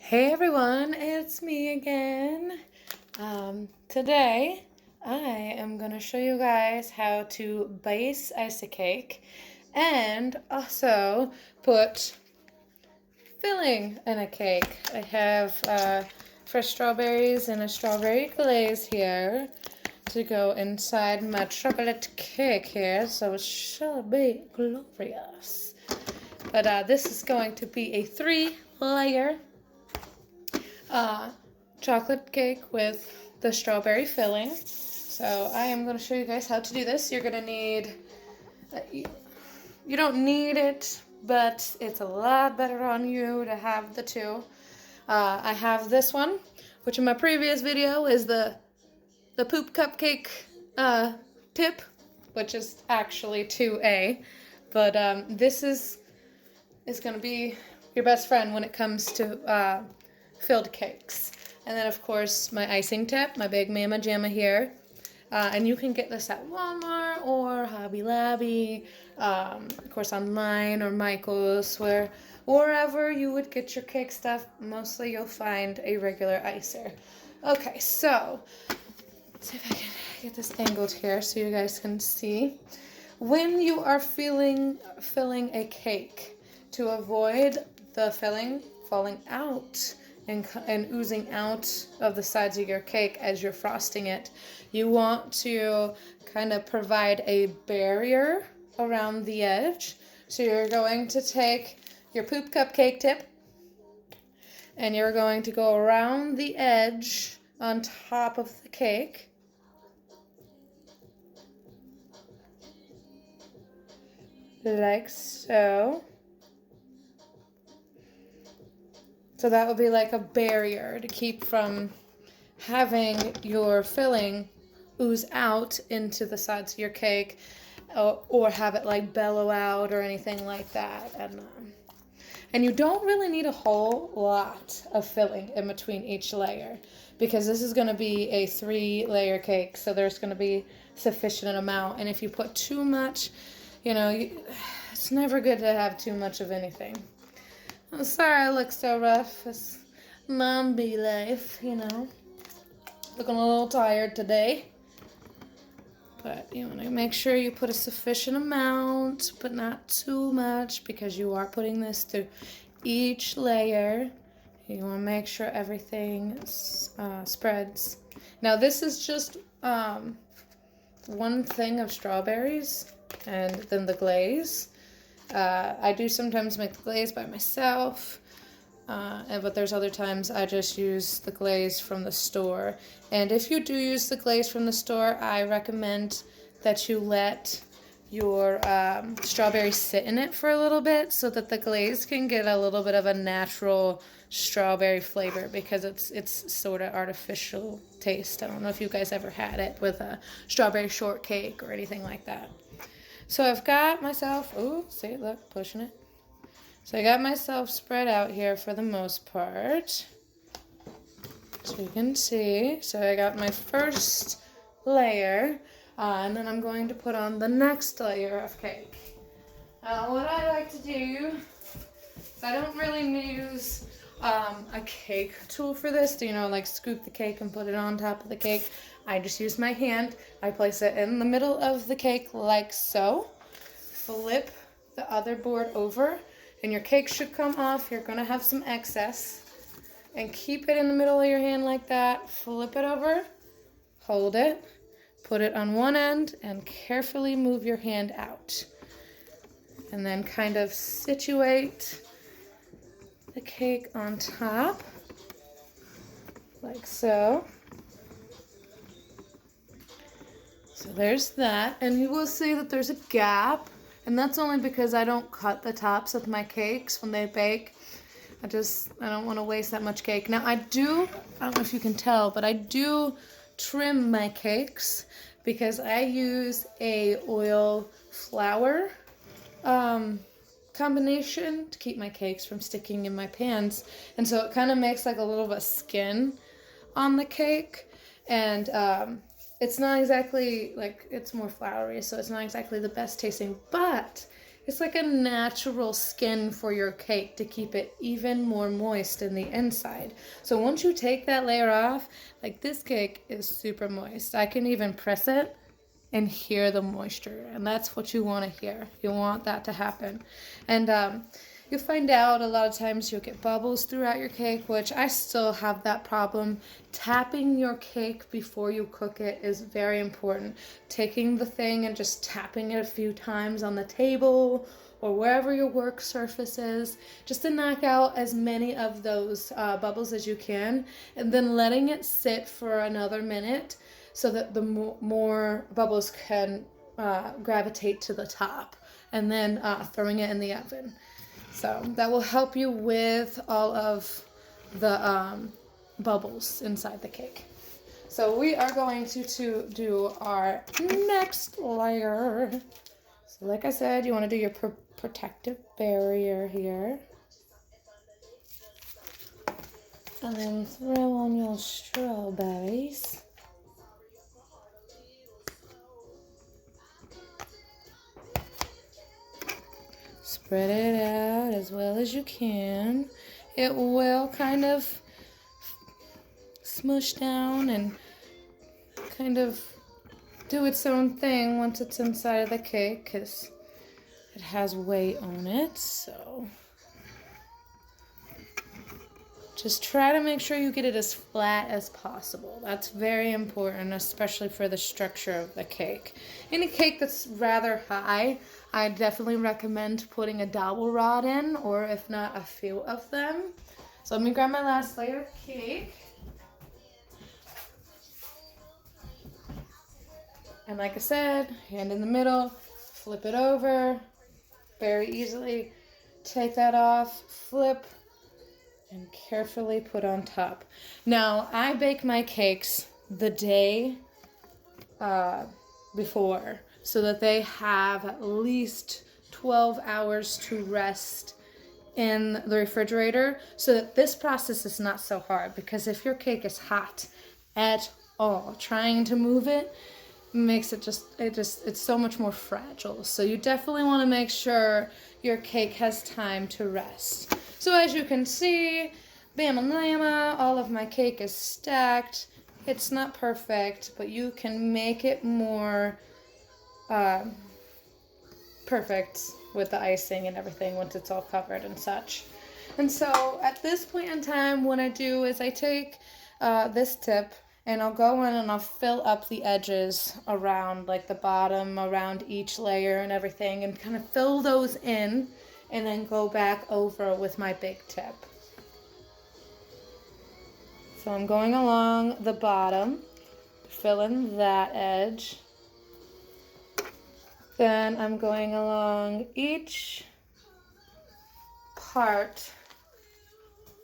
Hey everyone, it's me again. Today I am going to show you guys how to base ice cake and also put filling in a cake. I have fresh strawberries and a strawberry glaze here to go inside my chocolate cake here, so it shall be glorious. But this is going to be a 3-layer chocolate cake with the strawberry filling. So I am going to show you guys how to do this. You're going to need, you don't need it, but it's a lot better on you to have the two. I have this one, which in my previous video is the poop cupcake tip, which is actually 2A. But this is going to be your best friend when it comes to filled cakes. And then of course my icing tip, my big mama jamma here. And you can get this at Walmart or Hobby Lobby, of course online or Michael's, wherever you would get your cake stuff. Mostly you'll find a regular icer. Okay, so let's see if I can get this angled here so you guys can see. When you are filling a cake, to avoid the filling falling out and oozing out of the sides of your cake as you're frosting it, you want to kind of provide a barrier around the edge. So you're going to take your poop cupcake tip and you're going to go around the edge on top of the cake. Like so. So that would be like a barrier to keep from having your filling ooze out into the sides of your cake, or have it like bellow out or anything like that. And you don't really need a whole lot of filling in between each layer, because this is going to be a 3-layer cake, so there's going to be sufficient amount. And if you put too much, it's never good to have too much of anything. I'm sorry I look so rough. It's mom bee life, Looking a little tired today. But you want to make sure you put a sufficient amount, but not too much, because you are putting this through each layer. You want to make sure everything spreads. Now this is just one thing of strawberries and then the glaze. I do sometimes make the glaze by myself, but there's other times I just use the glaze from the store. And if you do use the glaze from the store, I recommend that you let your strawberries sit in it for a little bit so that the glaze can get a little bit of a natural strawberry flavor, because it's sort of artificial taste. I don't know if you guys ever had it with a strawberry shortcake or anything like that. So I've got myself, see, look, pushing it. So I got myself spread out here for the most part. So you can see. So I got my first layer, and then I'm going to put on the next layer of cake. What I like to do is I don't really use a cake tool for this, like scoop the cake and put it on top of the cake. I just use my hand. I place it in the middle of the cake like so. Flip the other board over, and your cake should come off. You're going to have some excess. And keep it in the middle of your hand like that. Flip it over, hold it, put it on one end, and carefully move your hand out. And then kind of situate the cake on top, like so. So there's that, and you will see that there's a gap, and that's only because I don't cut the tops of my cakes when they bake. I don't want to waste that much cake. Now I don't know if you can tell, but I do trim my cakes because I use a oil flour combination to keep my cakes from sticking in my pans. And so it kind of makes like a little bit of skin on the cake, and it's not exactly like, it's more floury, so it's not exactly the best tasting, but It's like a natural skin for your cake to keep it even more moist in the inside. So once you take that layer off, like this cake is super moist. I can even press it and hear the moisture, and that's what you want to hear. You want that to happen. And you'll find out a lot of times you'll get bubbles throughout your cake, which I still have that problem. Tapping your cake before you cook it is very important. Taking the thing and just tapping it a few times on the table or wherever your work surface is, just to knock out as many of those bubbles as you can, and then letting it sit for another minute so that the more bubbles can gravitate to the top, and then throwing it in the oven. So that will help you with all of the bubbles inside the cake. So we are going to do our next layer. So like I said, you want to do your protective barrier here. And then throw on your strawberries. Spread it out as well as you can. It will kind of smush down and kind of do its own thing once it's inside of the cake because it has weight on it. So just try to make sure you get it as flat as possible. That's very important, especially for the structure of the cake. Any cake that's rather high, I definitely recommend putting a dowel rod in, or if not, a few of them. So let me grab my last layer of cake. And like I said, hand in the middle, flip it over, very easily take that off, flip, and carefully put on top. Now, I bake my cakes the day before so that they have at least 12 hours to rest in the refrigerator, so that this process is not so hard, because if your cake is hot at all, trying to move it makes it it's so much more fragile. So you definitely want to make sure your cake has time to rest. So as you can see, bama lama, all of my cake is stacked. It's not perfect, but you can make it more perfect with the icing and everything once it's all covered and such. And so at this point in time, what I do is I take this tip and I'll go in and I'll fill up the edges around, like the bottom, around each layer and everything, and kind of fill those in, and then go back over with my big tip. So I'm going along the bottom, filling that edge. Then I'm going along each part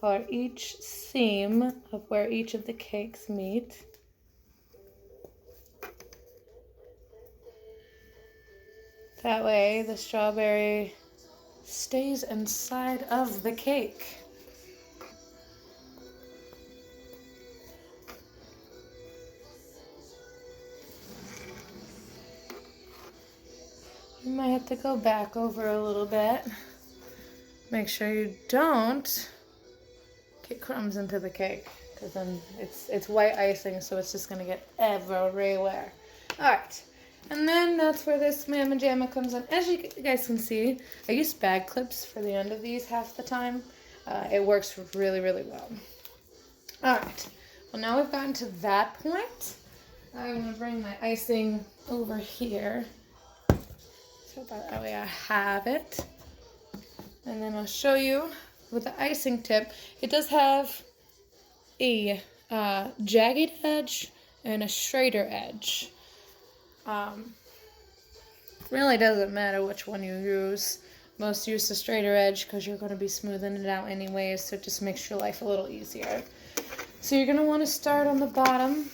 or each seam of where each of the cakes meet. That way the strawberry stays inside of the cake. You might have to go back over a little bit. Make sure you don't get crumbs into the cake, because then it's white icing, so it's just gonna get everywhere. All right, and then that's where this Mamma Jamma comes in. As you guys can see, I use bag clips for the end of these half the time. It works really, really well. All right, well now we've gotten to that point. I'm gonna bring my icing over here, so that way I have it. And then I'll show you with the icing tip. It does have a jagged edge and a straighter edge. Really doesn't matter which one you use. Most use the straighter edge because you're going to be smoothing it out anyways, so it just makes your life a little easier. So you're going to want to start on the bottom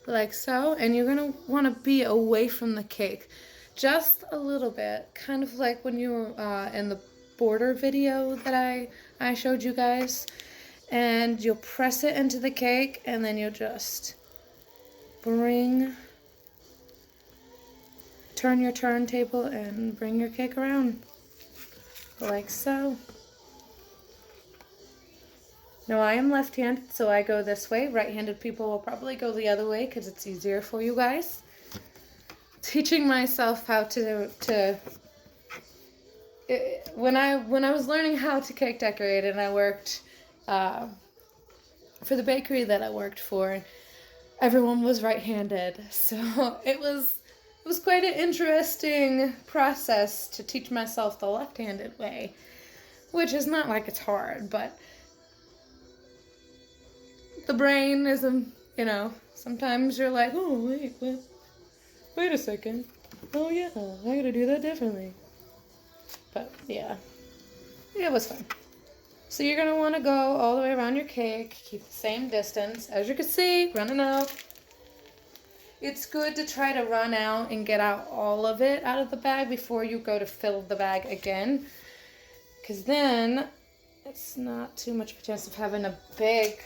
like so, and you're going to want to be away from the cake just a little bit, kind of like when you were in the border video that I showed you guys. And you'll press it into the cake, and then you'll just turn your turntable and bring your cake around, like so. Now I am left-handed, so I go this way. Right-handed people will probably go the other way because it's easier for you guys. Teaching myself how when I was learning how to cake decorate, and I worked for the bakery that I worked for, everyone was right-handed, so it was quite an interesting process to teach myself the left-handed way, which is not like it's hard, but the brain is, you know, sometimes you're like, oh, wait a second. Oh, yeah, I gotta do that differently. But, yeah, it was fun. So you're gonna wanna go all the way around your cake, keep the same distance. As you can see, running out. It's good to try to run out and get out all of it out of the bag before you go to fill the bag again. Because then it's not too much of a chance of having a big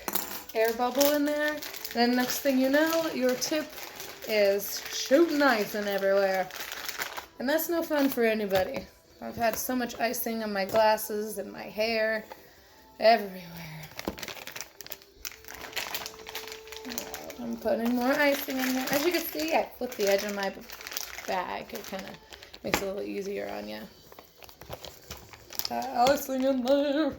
air bubble in there. Then next thing you know, your tip is shooting icing everywhere. And that's no fun for anybody. I've had so much icing on my glasses and my hair, everywhere. I'm putting more icing in there. As you can see, I flipped the edge of my bag. It kind of makes it a little easier on you. Icing in there.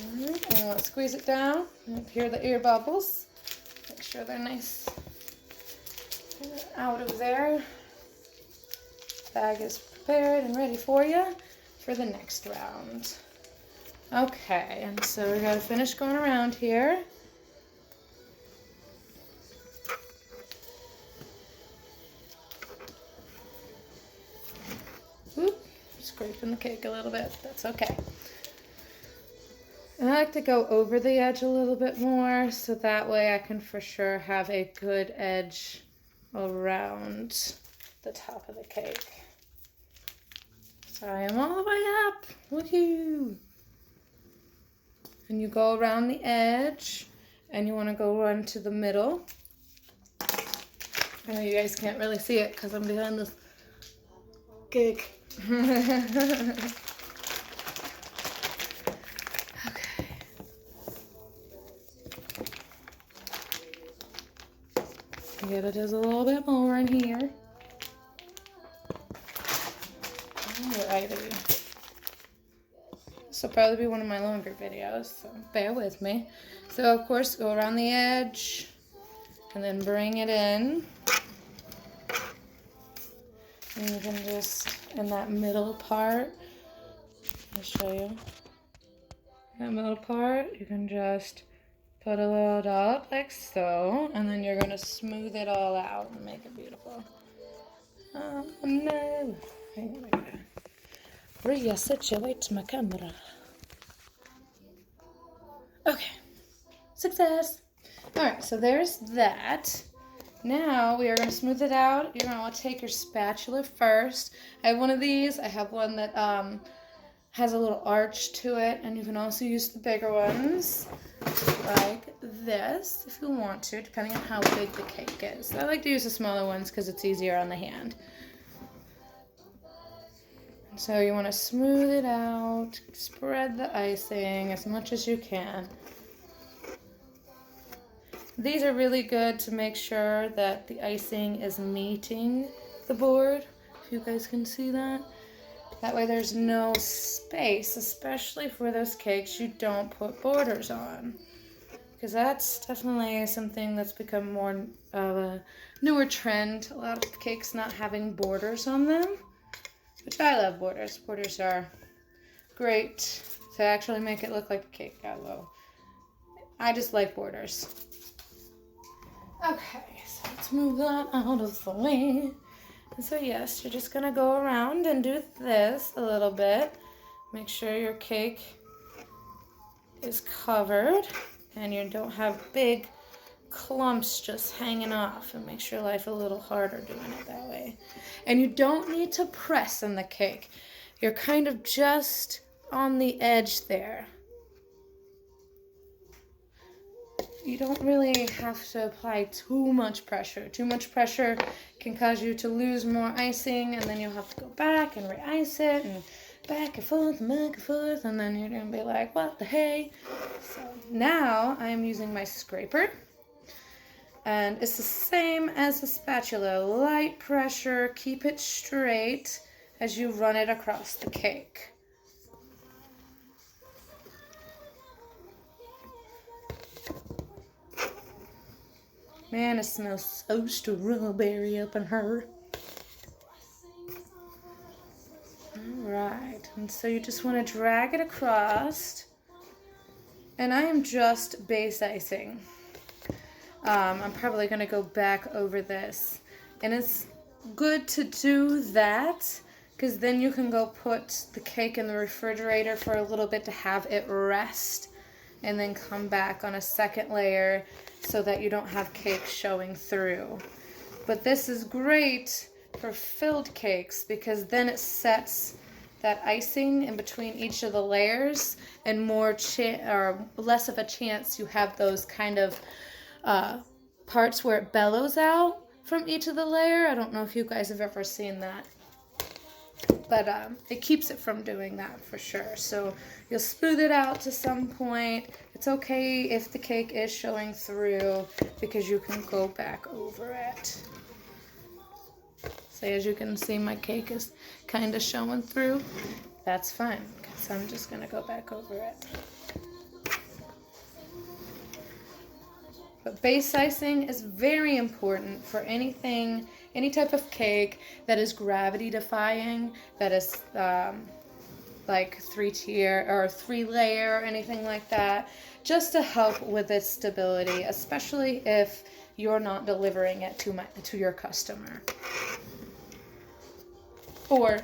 Alright, and let's squeeze it down. Up here are the air bubbles. Make sure they're nice and out of there. Bag is prepared and ready for you for the next round. Okay, and so we gotta finish going around here. Oop, scraping the cake a little bit, that's okay. And I like to go over the edge a little bit more, so that way I can for sure have a good edge around the top of the cake. So I am all the way up. Woohoo! And you go around the edge, and you want to go run to the middle. I know you guys can't really see it because I'm behind this cake. Okay. Get it just a little bit more in here. Alrighty. This will probably be one of my longer videos, so bear with me. So of course, go around the edge and then bring it in. And you can just, in that middle part, I'll show you. That middle part, you can just put a little dot like so, and then you're going to smooth it all out and make it beautiful. Oh no! Reassituate my camera. Okay, success. All right, so there's that. Now we are going to smooth it out. You're going to want to take your spatula first. I have one of these. I have one that has a little arch to it, and you can also use the bigger ones like this if you want to, depending on how big the cake is. I like to use the smaller ones because it's easier on the hand. So you want to smooth it out, spread the icing as much as you can. These are really good to make sure that the icing is meeting the board, if you guys can see that. That way there's no space, especially for those cakes you don't put borders on. Because that's definitely something that's become more of a newer trend. A lot of cakes not having borders on them. Which I love borders. Borders are great to actually make it look like a cake. Although I just like borders. Okay, so let's move that out of the way. And so yes, you're just gonna go around and do this a little bit. Make sure your cake is covered and you don't have big clumps just hanging off. It makes your life a little harder doing it that way. And you don't need to press on the cake. You're kind of just on the edge there. you don't really have to apply too much pressure. Too much pressure can cause you to lose more icing, and then you'll have to go back and re-ice it, and back and forth, and then you're going to be like, what the hey? So now I'm using my scraper, and it's the same as the spatula. Light pressure, keep it straight as you run it across the cake. Man, it smells so strawberry up in her. Alright, and so you just want to drag it across. And I am just base icing. I'm probably going to go back over this. And it's good to do that, because then you can go put the cake in the refrigerator for a little bit to have it rest, and then come back on a second layer so that you don't have cake showing through. But this is great for filled cakes, because then it sets that icing in between each of the layers, and less of a chance you have those kind of parts where it bellows out from each of the layer. I don't know if you guys have ever seen that, but it keeps it from doing that for sure. So you'll smooth it out to some point. It's okay if the cake is showing through, because you can go back over it. So as you can see, my cake is kind of showing through. That's fine, because I'm just going to go back over it. But base icing is very important for anything, any type of cake that is gravity defying, that is like 3-tier or 3-layer or anything like that, just to help with its stability, especially if you're not delivering it to your customer. Or,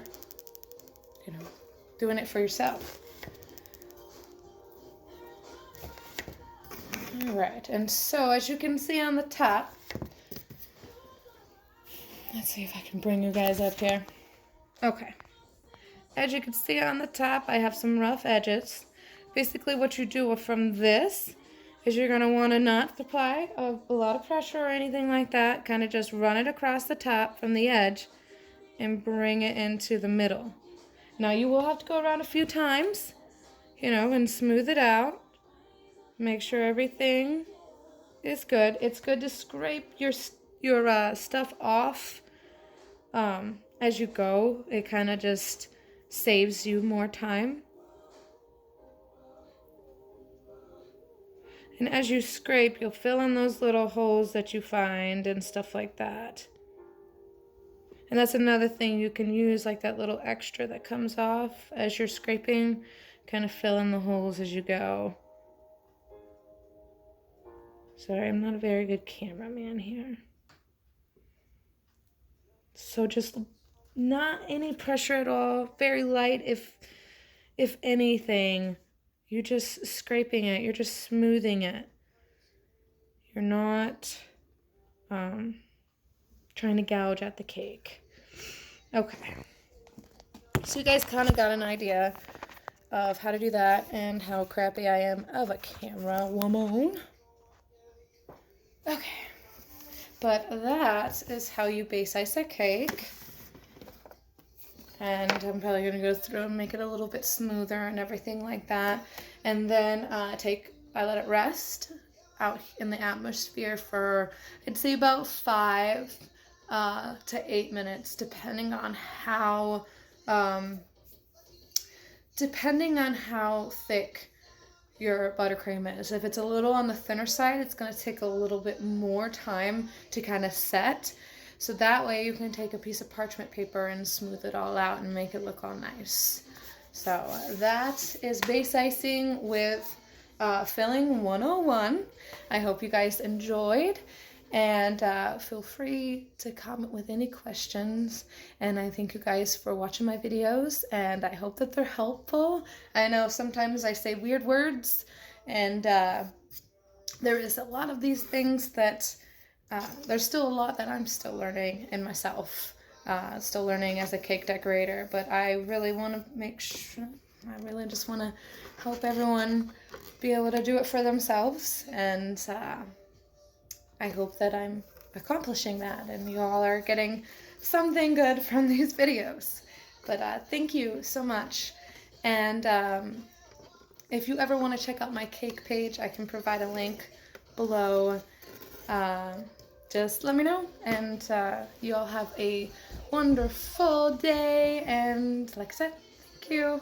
you know, doing it for yourself. All right, and so as you can see on the top, let's see if I can bring you guys up here. Okay. As you can see on the top, I have some rough edges. Basically what you do from this is you're going to want to not apply a lot of pressure or anything like that. Kind of just run it across the top from the edge and bring it into the middle. Now you will have to go around a few times, you know, and smooth it out. Make sure everything is good. It's good to scrape your stuff off as you go. It kind of just saves you more time. And as you scrape, you'll fill in those little holes that you find and stuff like that. And that's another thing you can use, like that little extra that comes off as you're scraping. Kind of fill in the holes as you go. Sorry, I'm not a very good cameraman here. So just not any pressure at all. Very light, if anything. You're just scraping it. You're just smoothing it. You're not trying to gouge at the cake. Okay. So you guys kind of got an idea of how to do that and how crappy I am of a camera woman. Okay. But that is how you base ice a cake. And I'm probably going to go through and make it a little bit smoother and everything like that. And then I let it rest out in the atmosphere for, I'd say, about 5 to 8 minutes, depending on how thick your buttercream is. If it's a little on the thinner side, it's going to take a little bit more time to kind of set. So that way you can take a piece of parchment paper and smooth it all out and make it look all nice. So that is base icing with filling 101. I hope you guys enjoyed, and feel free to comment with any questions. And I thank you guys for watching my videos, and I hope that they're helpful. I know sometimes I say weird words, and there is a lot of these things that there's still a lot that I'm still learning in myself, still learning as a cake decorator, but I really want to make sure, I really just want to help everyone be able to do it for themselves, and I hope that I'm accomplishing that and you all are getting something good from these videos. But thank you so much. And if you ever want to check out my cake page, I can provide a link below. Just let me know, and you all have a wonderful day, and like I said, thank you.